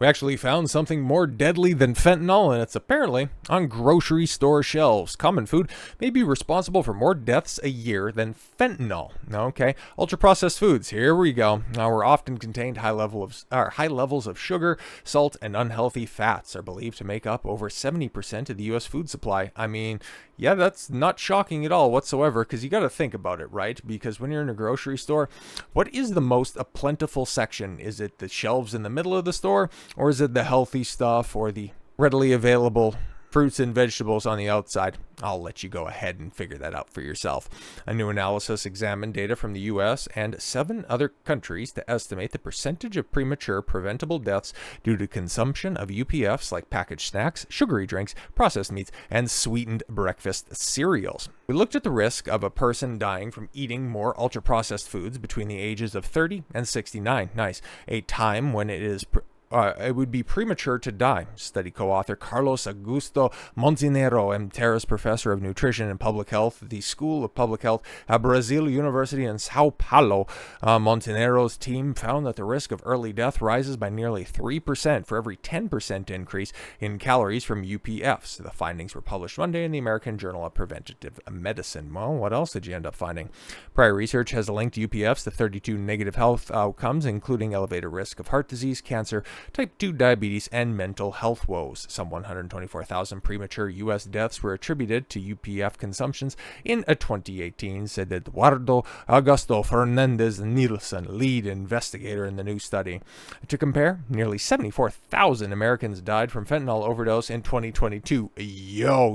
We actually found something more deadly than fentanyl, and it's apparently on grocery store shelves. Common food may be responsible for more deaths a year than fentanyl. Okay, ultra-processed foods. Here we go. Now, we're often contained high levels of sugar, salt, and unhealthy fats are believed to make up over 70% of the U.S. food supply. I mean, yeah, that's not shocking at all whatsoever, because you got to think about it, right? Because when you're in a grocery store, what is the most plentiful section? Is it the shelves in the middle of the store? Or is it the healthy stuff or the readily available fruits and vegetables on the outside? I'll let you go ahead and figure that out for yourself. A new analysis examined data from the US and 7 other countries to estimate the percentage of premature preventable deaths due to consumption of UPFs like packaged snacks, sugary drinks, processed meats, and sweetened breakfast cereals. We looked at the risk of a person dying from eating more ultra-processed foods between the ages of 30 and 69. Nice. A time when it would be premature to die. Study co-author Carlos Augusto Montenegro, Emeritus Professor of Nutrition and Public Health at the School of Public Health at Brazil University in Sao Paulo. Montenegro's team found that the risk of early death rises by nearly 3% for every 10% increase in calories from UPFs. The findings were published Monday in the American Journal of Preventive Medicine. Well, what else did you end up finding? Prior research has linked UPFs to 32 negative health outcomes, including elevated risk of heart disease, cancer, type 2 diabetes, and mental health woes. Some 124,000 premature U.S. deaths were attributed to UPF consumptions in 2018, said Eduardo Augusto Fernandez Nielsen, lead investigator in the new study. To compare, nearly 74,000 Americans died from fentanyl overdose in 2022.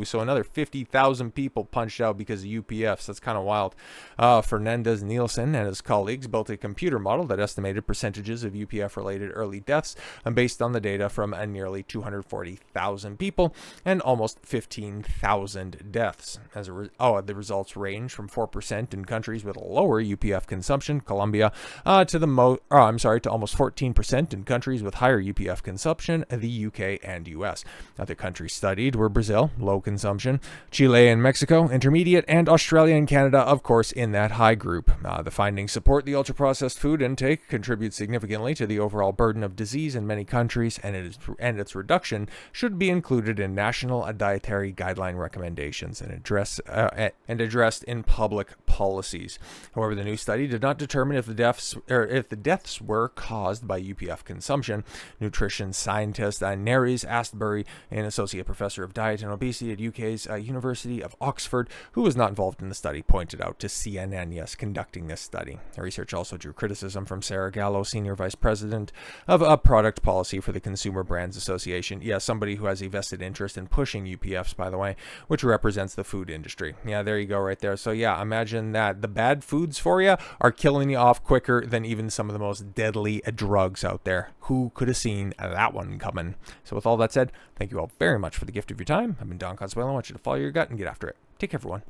So another 50,000 people punched out because of UPFs. That's kind of wild. Fernandez Nielsen and his colleagues built a computer model that estimated percentages of UPF-related early deaths based on the data from nearly 240,000 people and almost 15,000 deaths. The results range from 4% in countries with lower UPF consumption, Colombia, to almost 14% in countries with higher UPF consumption, the UK and US. Other countries studied were Brazil, low consumption, Chile and Mexico, intermediate, and Australia and Canada, of course, in that high group. The findings support the ultra-processed food intake contributes significantly to the overall burden of disease in many countries, and its reduction should be included in national dietary guideline recommendations and addressed in public policies. However, the new study did not determine if the deaths were caused by UPF consumption. Nutrition scientist Nerys Astbury, an associate professor of diet and obesity at UK's University of Oxford, who was not involved in the study, pointed out to CNN conducting this study. The research also drew criticism from Sarah Gallo, senior vice president of product policy for the Consumer Brands Association. Yeah, somebody who has a vested interest in pushing UPFs, by the way, which represents the food industry. Yeah, there you go right there. So yeah, imagine that. The bad foods for you are killing you off quicker than even some of the most deadly drugs out there. Who could have seen that one coming? So with all that said, thank you all very much for the gift of your time. I've been Don Consuelo. I want you to follow your gut and get after it. Take care, everyone.